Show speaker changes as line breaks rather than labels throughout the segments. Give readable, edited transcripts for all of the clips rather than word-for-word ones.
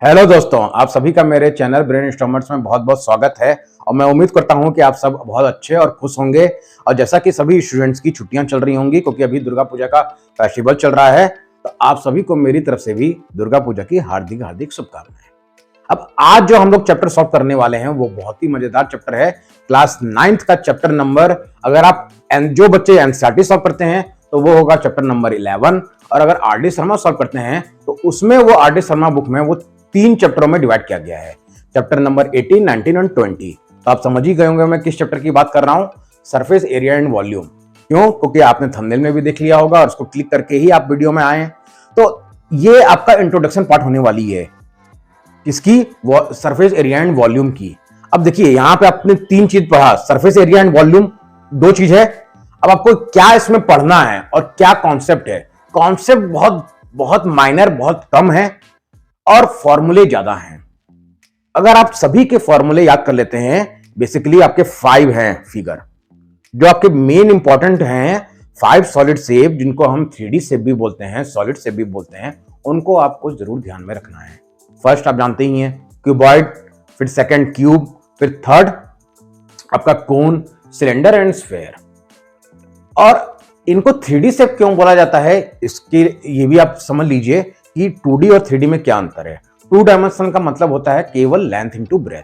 Hello दोस्तों, आप सभी का मेरे चैनल ब्रेनस्टॉर्मर्स में बहुत बहुत स्वागत है। और मैं उम्मीद करता हूं कि आप सब बहुत अच्छे और खुश होंगे। और जैसा कि सभी स्टूडेंट्स की छुट्टियां चल रही होंगी क्योंकि अभी दुर्गा पूजा का फेस्टिवल चल रहा है, तो आप सभी को मेरी तरफ से भी दुर्गा पूजा की हार्दिक हार्दिक शुभकामनाएं। अब आज जो हम लोग चैप्टर सॉल्व करने वाले हैं वो बहुत ही मजेदार चैप्टर है। क्लास 9th का चैप्टर नंबर, अगर आप जो बच्चे एनसीईआरटी सॉल्व करते हैं तो वो होगा चैप्टर नंबर 11, और अगर आर डी शर्मा सॉल्व करते हैं तो उसमें वो आर डी शर्मा बुक में वो 3 चैप्टरों में डिवाइड किया गया है, चैप्टर नंबर 18, 19 और 20। तो आप समझ ही गए होंगे मैं किस चैप्टर की बात कर रहा हूं, सरफेस एरिया एंड वॉल्यूम। क्यों? क्योंकि आपने थंबनेल में भी देख लिया होगा और उसको क्लिक करके ही आप वीडियो में आए। तो ये आपका इंट्रोडक्शन पार्ट होने वाली है किसकी, सरफेस एरिया एंड वॉल्यूम की। अब देखिए यहां पे आपने 3 चीज पढ़ा, सरफेस एरिया एंड वॉल्यूम 2 चीज है। अब आपको क्या इसमें पढ़ना है और क्या कॉन्सेप्ट है। कॉन्सेप्ट बहुत बहुत माइनर, बहुत कम है और फॉर्मूले ज्यादा हैं। अगर आप सभी के फॉर्मूले याद कर लेते हैं, बेसिकली आपके 5 हैं फिगर जो आपके मेन इंपॉर्टेंट हैं। 5 सॉलिड शेप जिनको हम 3D शेप भी बोलते हैं, सॉलिड शेप भी बोलते हैं, उनको आपको जरूर ध्यान में रखना है। फर्स्ट आप जानते ही हैं क्यूबॉइड, फिर सेकंड क्यूब, फिर थर्ड आपका कोन, सिलेंडर एंड स्फेयर। और इनको 3D शेप क्यों बोला जाता है, इसके ये भी आप समझ लीजिए कि 2D और 3D में क्या अंतर है। 2 डायमेंशन का मतलब होता है केवल लेंथ इंटू ब्रेथ,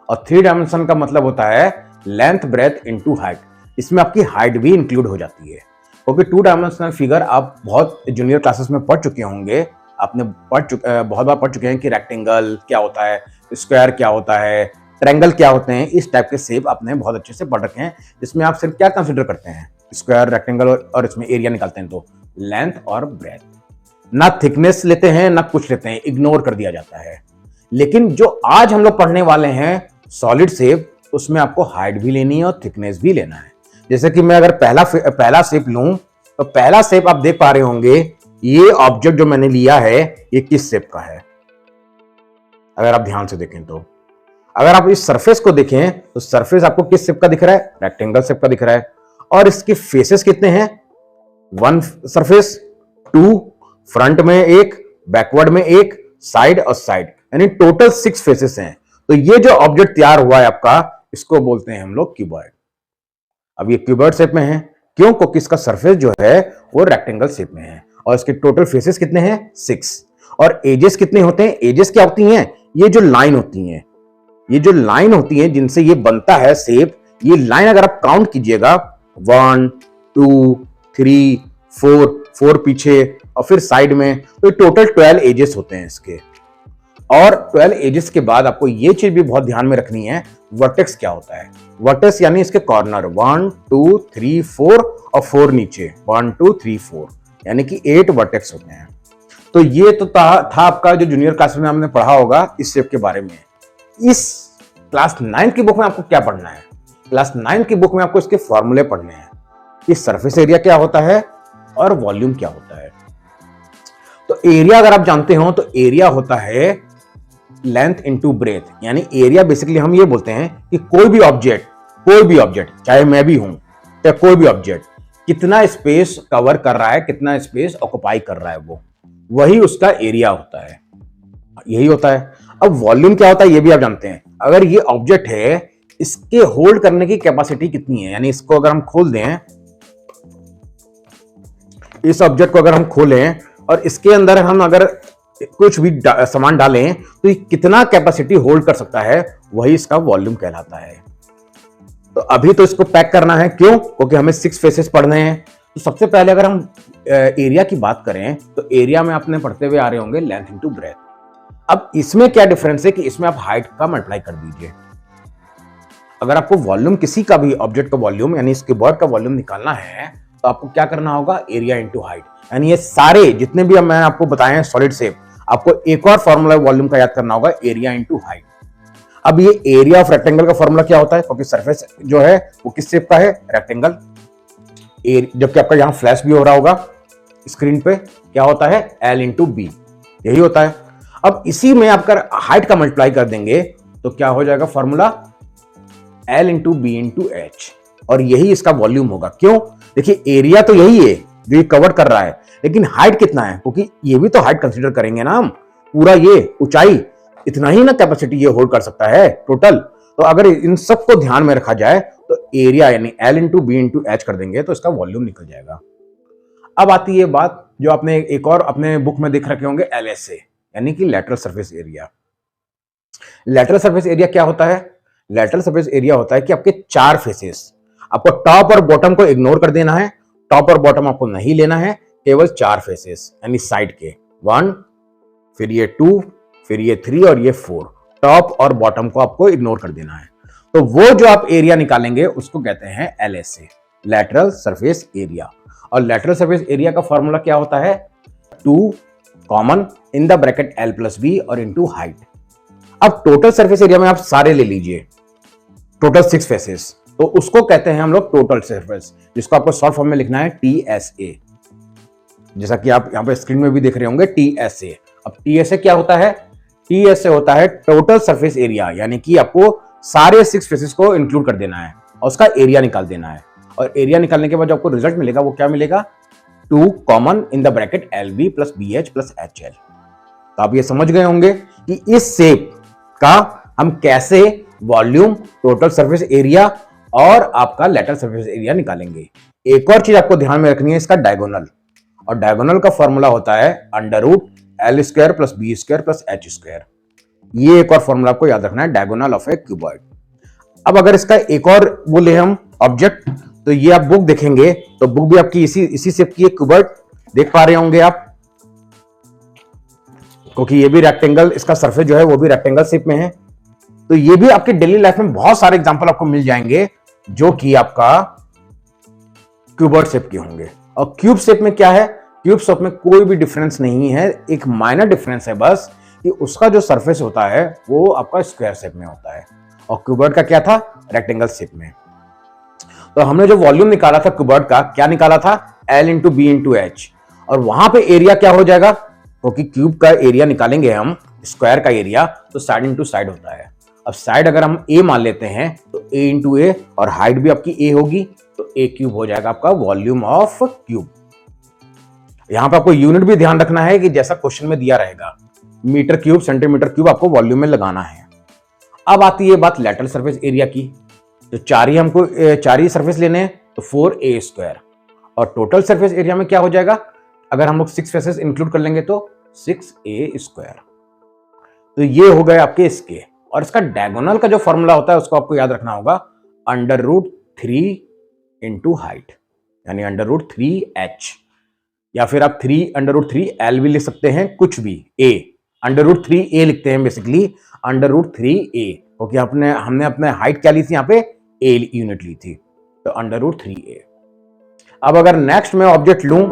और 3 डायमेंशन का मतलब होता है लेंथ ब्रेथ इंटू हाइट। इसमें आपकी हाइट भी इंक्लूड हो जाती है, क्योंकि 2 डायमेंशनल फिगर आप बहुत जूनियर क्लासेस में पढ़ चुके होंगे। आपने बहुत बार पढ़ चुके हैं कि रेक्टेंगल क्या होता है, स्क्वायर क्या होता है, ट्रायंगल क्या होते हैं। इस टाइप के शेप आपने बहुत अच्छे से पढ़ रखे हैं, जिसमें आप सिर्फ क्या कंसिडर करते हैं, स्क्वायर, रेक्टेंगल और इसमें एरिया निकालते हैं। तो लेंथ और ब्रेथ, ना थिकनेस लेते हैं ना कुछ लेते हैं, इग्नोर कर दिया जाता है। लेकिन जो आज हम लोग पढ़ने वाले हैं सॉलिड शेप, उसमें आपको हाइट भी लेनी है और थिकनेस भी लेना है। जैसे कि मैं अगर पहला शेप लूं, तो पहला शेप आप देख पा रहे होंगे, ये ऑब्जेक्ट जो मैंने लिया है ये किस शेप का है। अगर आप ध्यान से देखें तो, अगर आप इस सरफेस को देखें तो सरफेस आपको किस शेप का दिख रहा है, रेक्टेंगल शेप का दिख रहा है। और इसके फेसेस कितने हैं, 1 सरफेस, 2 फ्रंट में, 1 बैकवर्ड में, 1 साइड और साइड, यानी टोटल 6 फेसेस हैं। तो ये जो ऑब्जेक्ट तैयार हुआ है आपका, इसको बोलते हैं हम लोग क्यूबॉइड। अब ये क्यूबॉइड शेप में है, क्यों? क्योंकि इसका सरफेस जो है वो रेक्टेंगल शेप में है और इसके टोटल फेसेस कितने हैं, 6। और एजेस कितने होते हैं, एजेस क्या होती हैं, ये जो लाइन होती हैं, ये जो लाइन होती है जिनसे ये बनता है शेप, ये लाइन अगर आप काउंट कीजिएगा 1 2 3 4 पीछे और फिर साइड में, तो टोटल 12 एजेस होते हैं इसके। और 12 एजेस के बाद आपको ये चीज भी बहुत ध्यान में रखनी है, वर्टेक्स क्या होता है। वर्टेक्स यानी इसके कॉर्नर 1 2 3 4 और 4 नीचे, 1 2 3 4, यानी कि 8 वर्टेक्स होते हैं। तो ये तो था आपका जो जूनियर क्लास में हमने पढ़ा होगा इस शेप के बारे में। इस क्लास 9 की बुक में आपको क्या पढ़ना है, क्लास 9 की बुक में आपको इसके फॉर्मूले पढ़ने हैं कि सरफेस एरिया क्या होता है और वॉल्यूम क्या होता है। तो एरिया अगर आप जानते हो तो एरिया होता है लेंथ इनटू ब्रेथ, यानी एरिया बेसिकली हम ये बोलते हैं कि कोई भी ऑब्जेक्ट चाहे मैं भी हूं चाहे कोई भी ऑब्जेक्ट कितना स्पेस कवर कर रहा है, कितना स्पेस ऑक्युपाई कर रहा है, वो वही उसका एरिया होता है, यही होता है। अब वॉल्यूम क्या होता है ये भी आप जानते हैं। अगर ये ऑब्जेक्ट है, इसके होल्ड करने की कैपेसिटी कितनी है, यानी इसको अगर हम खोल दें, इस ऑब्जेक्ट को अगर हम खोलें और इसके अंदर हम अगर कुछ भी सामान डालें तो ये कितना कैपेसिटी होल्ड कर सकता है, वही इसका वॉल्यूम कहलाता है। तो अभी तो इसको पैक करना है, क्यों? क्योंकि हमें 6 फेसेस पढ़ने हैं। तो सबसे पहले अगर हम एरिया की बात करें तो एरिया में आपने पढ़ते हुए आ रहे होंगे लेंथ इनटू ब्रेथ। अब इसमें क्या डिफरेंस है कि इसमें आप हाइट का मल्टीप्लाई कर दीजिए। अगर आपको वॉल्यूम किसी का भी ऑब्जेक्ट का वॉल्यूम यानी इसके बॉड का वॉल्यूम निकालना है तो आपको क्या करना होगा, एरिया इनटू हाइट। यानी ये सारे जितने भी मैं आपको बताए हैं सॉलिड शेप, आपको एक और फॉर्मूला वॉल्यूम का याद करना होगा, एरिया इनटू हाइट। अब ये एरिया ऑफ रेक्टेंगल का फॉर्मूला क्या होता है, क्योंकि सरफेस जो है वो किस शेप का है, रेक्टेंगल। जबकि आपका यहां फ्लैश भी हो रहा होगा स्क्रीन पे, क्या होता है, L इंटू बी, यही होता है। अब इसी में आप हाइट का मल्टीप्लाई कर देंगे तो क्या हो जाएगा formula, L into B into H, और यही इसका वॉल्यूम होगा। क्यों? देखिए एरिया तो यही है जो ये कवर कर रहा है, लेकिन हाइट कितना है, क्योंकि ये भी तो हाइट कंसीडर करेंगे ना हम। पूरा ये ऊंचाई इतना ही ना कैपेसिटी ये होल्ड कर सकता है टोटल। तो अगर इन सबको ध्यान में रखा जाए तो एरिया यानी L into B into H कर देंगे तो इसका वॉल्यूम निकल जाएगा। अब आती है बात जो आपने एक और अपने बुक में देख रखे होंगे, LSA यानी कि lateral surface area. Lateral surface area क्या होता है? लेटरल सरफेस एरिया होता है कि आपके 4 फेसेस, आपको टॉप और बॉटम को इग्नोर कर देना है, टॉप और बॉटम आपको नहीं लेना है, केवल 4 फेसेस यानी साइड के 1, फिर ये 2, फिर ये 3 और ये 4, टॉप और बॉटम को आपको इग्नोर कर देना है। तो वो जो आप एरिया निकालेंगे उसको कहते हैं LSA, लेटरल सरफेस एरिया। और लेटरल सरफेस एरिया का फॉर्मूला क्या होता है? 2 common in the bracket L plus B और इनटू हाइट। अब टोटल सरफेस एरिया में आप सारे ले लीजिए, टोटल 6 फेसेस, तो उसको कहते हैं हम लोग टोटल सरफेस, जिसको आपको शॉर्ट फॉर्म में लिखना है TSA, जैसा कि आप यहां पे स्क्रीन में भी देख रहे होंगे TSA। अब TSA क्या होता है? TSA होता है टोटल सरफेस एरिया, यानी कि आपको सारे 6 फेसेस को इंक्लूड कर देना है और उसका एरिया निकाल देना है। और एरिया निकालने के बाद जो आपको रिजल्ट मिलेगा वो क्या मिलेगा? 2 common in the bracket LB plus BH plus HL। तो आप ये समझ गए होंगे कि इस शेप का हम कैसे वॉल्यूम, टोटल सरफेस एरिया और आपका लेटरल सरफेस एरिया निकालेंगे। एक और चीज आपको ध्यान में रखनी है, इसका डायगोनल। और डायगोनल का फॉर्मूला होता है √L square plus B square plus H square. ये एक और फॉर्मूला आपको याद रखना है, डायगोनल ऑफ ए क्यूबॉइड। अब अगर इसका एक और बोले हम ऑब्जेक्ट, तो ये आप बुक देखेंगे तो बुक भी आपकी इसी शेप की एक क्यूबॉइड देख पा रहे होंगे आप, क्योंकि ये भी रेक्टेंगल, इसका सरफेस जो है वो भी रेक्टेंगल शेप में है। तो ये भी आपके डेली लाइफ में बहुत सारे एग्जांपल आपको मिल जाएंगे जो कि आपका क्यूबॉइड शेप के होंगे। और क्यूब शेप में क्या है? क्यूब शेप में कोई भी डिफरेंस नहीं है, एक माइनर डिफरेंस है बस कि उसका जो सरफेस होता है वो आपका स्क्वायर शेप में होता है और क्यूबॉइड का क्या था? रेक्टेंगल शेप में। तो हमने जो वॉल्यूम निकाला था क्यूबॉइड का, क्या निकाला था? L into B into H. और वहां पे एरिया क्या हो जाएगा? क्योंकि क्यूब का एरिया निकालेंगे हम, स्क्वायर का एरिया, तो साइड इंटू साइड होता है। अब साइड अगर हम A मान लेते हैं तो A इंटू ए, और हाइट भी आपकी A होगी, तो A क्यूब हो जाएगा आपका वॉल्यूम ऑफ क्यूब। यहां पर आपको यूनिट भी ध्यान रखना है कि जैसा क्वेश्चन में दिया रहेगा, मीटर क्यूब, सेंटीमीटर क्यूब आपको वॉल्यूम में लगाना है। अब आती है बात लेटरल सरफेस एरिया की। तो चार ही सरफेस लेने हैं तो 4A स्क्वायर। और टोटल सरफेस एरिया में क्या हो जाएगा? अगर हम लोग 6 फेसेस इंक्लूड कर लेंगे तो 6A स्क्वायर। तो ये हो गए आपके इसके। और इसका डायगोनल का जो फॉर्मूला होता है उसको आपको याद रखना होगा, √3 इंटू हाइट, यानी √3H, या फिर आप 3√3L भी लिख सकते हैं, कुछ भी, A √3A लिखते हैं बेसिकली, √3A, क्योंकि हमने अपने हाइट क्या ली थी? यहाँ पे A यूनिट ली थी, तो √3A। अब अगर नेक्स्ट मैं ऑब्जेक्ट लूं,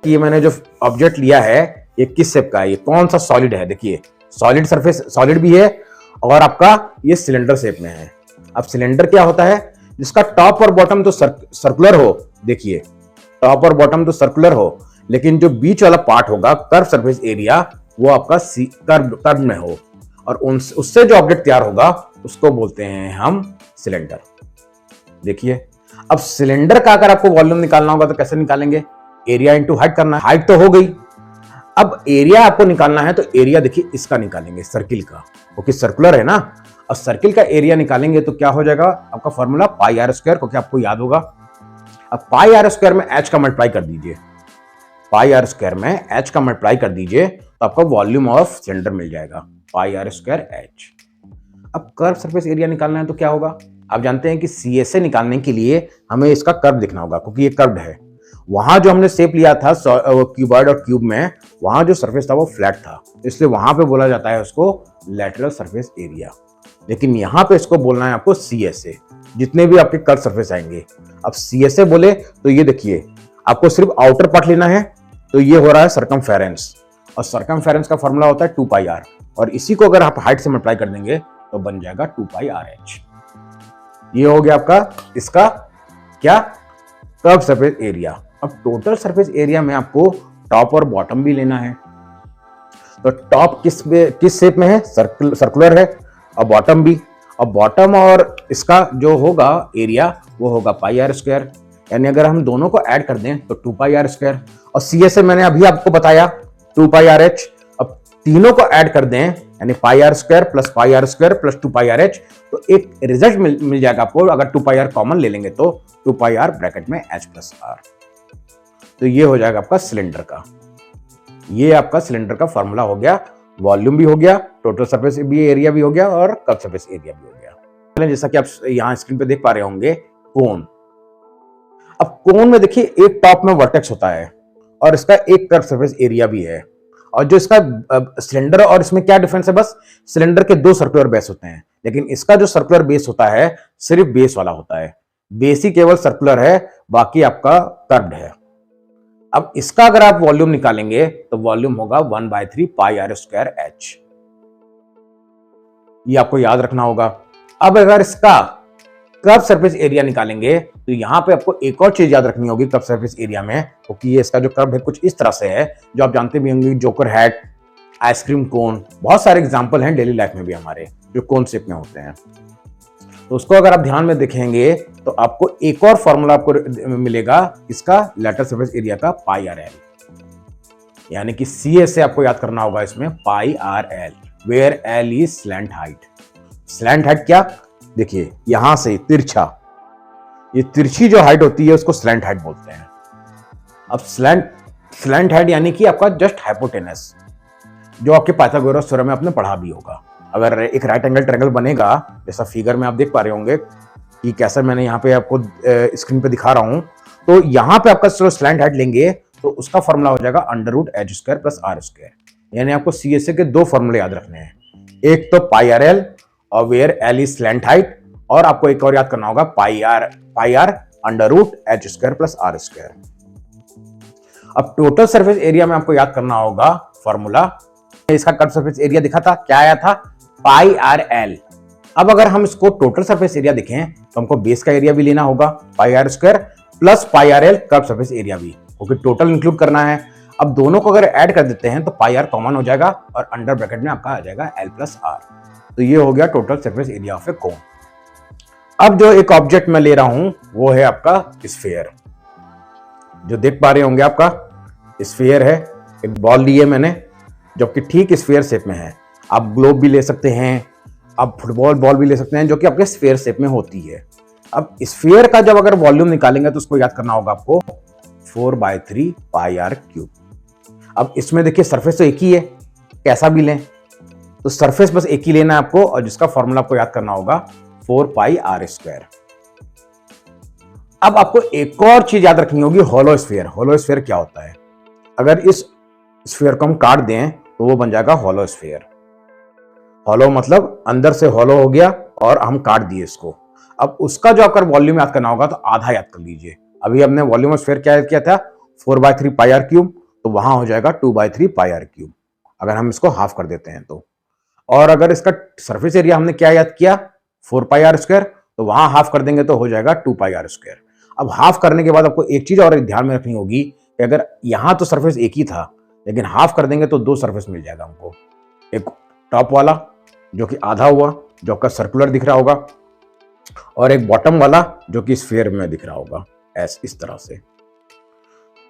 ये मैंने जो ऑब्जेक्ट लिया है ये किस शेप का है? ये कौन सा सॉलिड है? देखिए सॉलिड सरफेस, सॉलिड भी है और आपका ये सिलेंडर शेप में है। अब सिलेंडर क्या होता है? जिसका टॉप और बॉटम तो सर्कुलर हो, देखिए टॉप और बॉटम तो सर्कुलर हो, लेकिन जो बीच वाला पार्ट होगा, कर्व सरफेस एरिया, वो आपका कर्व में हो, और उससे जो ऑब्जेक्ट तैयार होगा उसको बोलते हैं हम सिलेंडर। देखिए अब सिलेंडर का अगर आपको वॉल्यूम निकालना होगा तो कैसे निकालेंगे? एरिया इंटू हाइट करना है। हाइट तो हो गई, अब एरिया आपको निकालना है, तो एरिया देखिए इसका निकालेंगे, सर्किल का, क्योंकि सर्कुलर है ना। और सर्किल का एरिया निकालेंगे तो क्या हो जाएगा? आपका फॉर्मूला πr स्क्वायर, क्योंकि आपको याद होगा। अब πr स्क्वायर में h का मल्टीप्लाई कर दीजिए, πr स्क्वायर में h का मल्टीप्लाई कर दीजिए तो आपका वॉल्यूम ऑफ सिलेंडर मिल जाएगा, πr स्क्वायर h। अब कर्व सरफेस एरिया निकालना है तो क्या होगा? आप जानते हैं कि CSA निकालने के लिए हमें इसका कर्व दिखना होगा, क्योंकि ये कर्व्ड है। वहां जो हमने शेप लिया था क्यूबॉइड और क्यूब में, वहां जो सरफेस था वो फ्लैट था, इसलिए वहां पे बोला जाता है उसको लेटरल सरफेस एरिया। लेकिन यहां पे इसको बोलना है आपको CSA, जितने भी आपके कर्व सरफेस आएंगे। अब CSA बोले तो ये देखिए, आपको सिर्फ आउटर पार्ट लेना है, तो ये हो रहा है सरकमफेरेंस, और सरकमफेरेंस का फॉर्मूला होता है 2πr, और इसी को अगर आप हाइट से मल्टीप्लाई कर देंगे तो बन जाएगा 2πrh। ये हो गया आपका इसका क्या? Curve surface area. अब टोटल सरफेस एरिया में आपको टॉप और बॉटम भी लेना है, तो टॉप किस शेप में है? सर्कुलर है, और बॉटम भी। और बॉटम और इसका जो होगा एरिया वो होगा πr स्क्वायर, यानी अगर हम दोनों को ऐड कर दें तो 2πr², और CSA मैंने अभी आपको बताया 2πrh। अब तीनों को ऐड कर दें यानी πr² plus πr² plus 2πrh, तो एक रिजल्ट मिल जाएगा आपको। अगर 2πr कॉमन ले लेंगे तो 2πr ब्रैकेट में h प्लस r, तो ये हो जाएगा आपका सिलेंडर का। ये आपका सिलेंडर का फॉर्मूला हो गया, वॉल्यूम भी हो गया, टोटल सरफेस एरिया भी हो गया और कर्व सरफेस एरिया भी हो गया। जैसा कि आप यहां स्क्रीन पे देख पा रहे होंगे कोन। अब कोन में देखिए एक टॉप में वर्टेक्स होता है और इसका एक कर्व सरफेस एरिया भी है, और जो इसका सिलेंडर और इसमें क्या डिफरेंस है, बस सिलेंडर के 2 सर्कुलर बेस होते हैं, लेकिन इसका जो सर्कुलर बेस होता है सिर्फ बेस वाला होता है, बेस ही केवल सर्कुलर है, बाकी आपका कर्व्ड है। अब इसका अगर आप वॉल्यूम निकालेंगे तो वॉल्यूम होगा 1/3 πr²h, ये आपको याद रखना होगा। अब अगर इसका कर्व सरफेस एरिया निकालेंगे तो यहां पे आपको एक और चीज याद रखनी होगी कर्व सरफेस एरिया में, क्योंकि ये इसका जो कर्व है कुछ इस तरह से है, जो आप जानते भी होंगे, जोकर हैट, आइसक्रीम कोन, बहुत सारे एग्जांपल हैं डेली लाइफ में भी हमारे जो कोन शेप में होते हैं। तो उसको अगर आप ध्यान में देखेंगे तो आपको एक और फॉर्मूला आपको मिलेगा इसका लैटरल सरफेस एरिया का πrl, यानी कि CA से आपको याद करना होगा इसमें πrl, where l is slant height. Slant height क्या, देखिए यहां से तिरछा, ये तिरछी जो हाइट होती है उसको स्लैंट हाइट बोलते हैं। अब स्लैंट हाइट यानी कि आपका जस्ट हाइपोटेनस, जो आपके पाइथागोरस थ्योरम में आपने पढ़ा भी होगा। अगर एक राइट एंगल ट्रायंगल बनेगा, जैसा फिगर में आप देख पा रहे होंगे कि कैसा मैंने यहाँ पे आपको स्क्रीन पे दिखा रहा हूं, तो यहाँ पे आपका स्लैंट हाइट लेंगे तो उसका फॉर्मूला हो जाएगा √h² प्लस r²। यानी आपको CSA के 2 फॉर्मूले याद रखने हैं, एक तो πrl और where l is slant height, और आपको एक और याद करना होगा πr √h² प्लस r²। अब टोटल सरफेस एरिया में आपको याद करना होगा फॉर्मूला, इसका कर्व सरफेस एरिया दिखा था, क्या आया था, πrl। अब अगर हम इसको टोटल सरफेस एरिया देखें तो हमको बेस का एरिया भी लेना होगा πr² plus πrl curve surface area भी, क्योंकि टोटल इंक्लूड करना है। अब दोनों को अगर ऐड कर देते हैं तो πr कॉमन हो जाएगा और अंडर ब्रैकेट में आपका आ जाएगा l प्लस r, तो ये हो गया टोटल सरफेस एरिया ऑफ ए कोन। अब जो एक ऑब्जेक्ट मैं ले रहा हूं वो है आपका स्फीयर, जो देख पा रहे होंगे आपका स्फीयर है, एक बॉल ली है मैंने जो कि ठीक स्फीयर शेप में है। आप ग्लोब भी ले सकते हैं, आप फुटबॉल बॉल भी ले सकते हैं जो कि आपके स्फीयर शेप में होती है। अब स्फीयर का जब अगर वॉल्यूम निकालेंगे तो उसको याद करना होगा आपको 4/3 πr³। अब इसमें देखिए सरफेस तो एक ही है, कैसा भी लें तो सरफेस बस एक ही लेना है आपको, और जिसका फॉर्मूला आपको याद करना होगा 4πr²। अब आपको एक और चीज याद रखनी होगी, होलो स्फीयर। होलो स्फीयर क्या होता है, अगर इस स्फीयर को हम काट दें तो वो बन जाएगा होलो स्फीयर। होलो मतलब अंदर से होलो हो गया और हम काट दिए इसको। अब उसका जो आपका वॉल्यूम याद करना होगा तो आधा याद कर लीजिए। अभी हमने वॉल्यूम ऑफ स्फीयर क्या याद किया था, 4/3 πr³, तो वहां हो जाएगा 2/3 πr³ अगर हम इसको हाफ कर देते हैं तो। और अगर इसका सरफेस एरिया हमने क्या याद किया 4πr², तो वहां हाफ कर देंगे तो हो जाएगा 2πr²। अब हाफ करने के बाद आपको एक चीज और ध्यान में रखनी होगी कि अगर यहां तो सरफेस एक ही था, लेकिन हाफ कर देंगे तो 2 सरफेस मिल जाएगा हमको, एक टॉप वाला जो कि आधा हुआ जो आपका सर्कुलर दिख रहा होगा, और एक बॉटम वाला जो कि स्फीयर में दिख रहा होगा इस तरह से।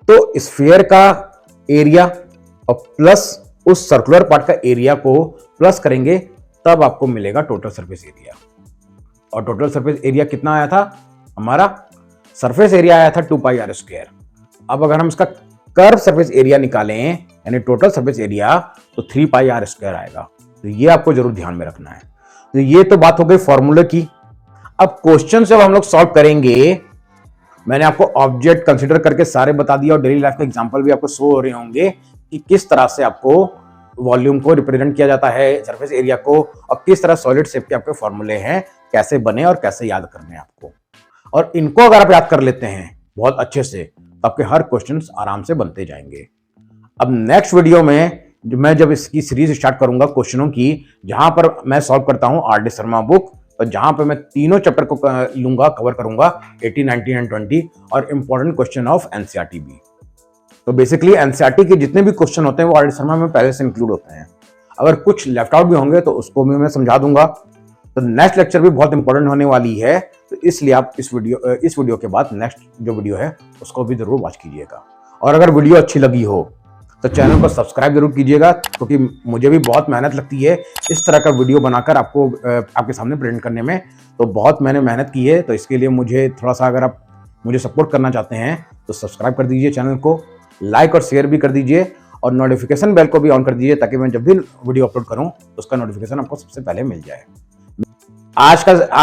तो स्फीयर का एरिया और प्लस उस सर्कुलर पार्ट का एरिया को प्लस करेंगे तब आपको मिलेगा टोटल सरफेस एरिया। और टोटल सरफेस एरिया कितना आया था, हमारा सरफेस एरिया आया था 2πr²। अब अगर हम इसका कर्व सरफेस एरिया निकालें यानी टोटल सरफेस एरिया, तो 3πr² आएगा। तो ये आपको जरूर ध्यान में रखना है। तो ये तो बात हो गई फॉर्मूले की। अब क्वेश्चन जब हम लोग सॉल्व करेंगे, मैंने आपको ऑब्जेक्ट कंसीडर करके सारे बता दिया और डेली लाइफ के एग्जांपल भी आपको शो हो रहे होंगे कि किस तरह से आपको वॉल्यूम को रिप्रेजेंट किया जाता है, सरफेस एरिया को, और किस तरह सॉलिड शेप के आपके फॉर्मूले हैं, कैसे बने और कैसे याद करने हैं आपको। और इनको अगर आप याद कर लेते हैं बहुत अच्छे से तो आपके हर क्वेश्चन आराम से बनते जाएंगे। अब नेक्स्ट वीडियो में मैं जब इसकी सीरीज स्टार्ट करूंगा क्वेश्चनों की, जहां पर मैं सॉल्व करता हूं आर डी शर्मा बुक, और जहां पर मैं तीनों चैप्टर को लूंगा, कवर करूंगा 18, 19 एंड 20, और इंपॉर्टेंट क्वेश्चन ऑफ एनसीईआरटी भी। तो बेसिकली एनसीईआरटी के जितने भी क्वेश्चन होते हैं वो आर डी शर्मा में पहले से इंक्लूड होते हैं। अगर कुछ लेफ्ट आउट भी होंगे तो उसको भी मैं समझा दूंगा। तो नेक्स्ट लेक्चर भी बहुत इंपॉर्टेंट होने वाली है, तो तो इसलिए आप इस वीडियो के बाद नेक्स्ट जो वीडियो है उसको भी जरूर वॉच कीजिएगा। और अगर वीडियो अच्छी लगी हो तो चैनल को सब्सक्राइब जरूर कीजिएगा, क्योंकि मुझे भी बहुत मेहनत लगती है इस तरह का वीडियो बनाकर आपको आपके सामने प्रेजेंट करने में। तो बहुत मैंने मेहनत की है, तो इसके लिए मुझे थोड़ा सा, अगर आप मुझे सपोर्ट करना चाहते हैं तो सब्सक्राइब कर दीजिए चैनल को, लाइक और शेयर भी कर दीजिए, और नोटिफिकेशन बेल को भी ऑन कर दीजिए, ताकि मैं जब भी वीडियो अपलोड करूं तो उसका नोटिफिकेशन आपको सबसे पहले मिल जाए। आज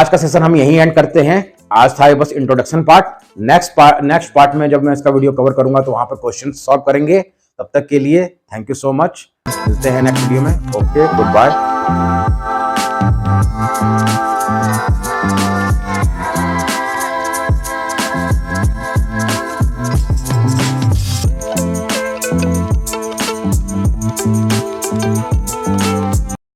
का सेशन हम यहीं एंड करते हैं। आज था ये बस इंट्रोडक्शन पार्ट। नेक्स्ट पार्ट में जब मैं इसका वीडियो कवर करूंगा तो वहां पर क्वेश्चन सॉल्व करेंगे। तब तक के लिए थैंक यू सो मच। मिलते हैं नेक्स्ट वीडियो में। Okay, good bye.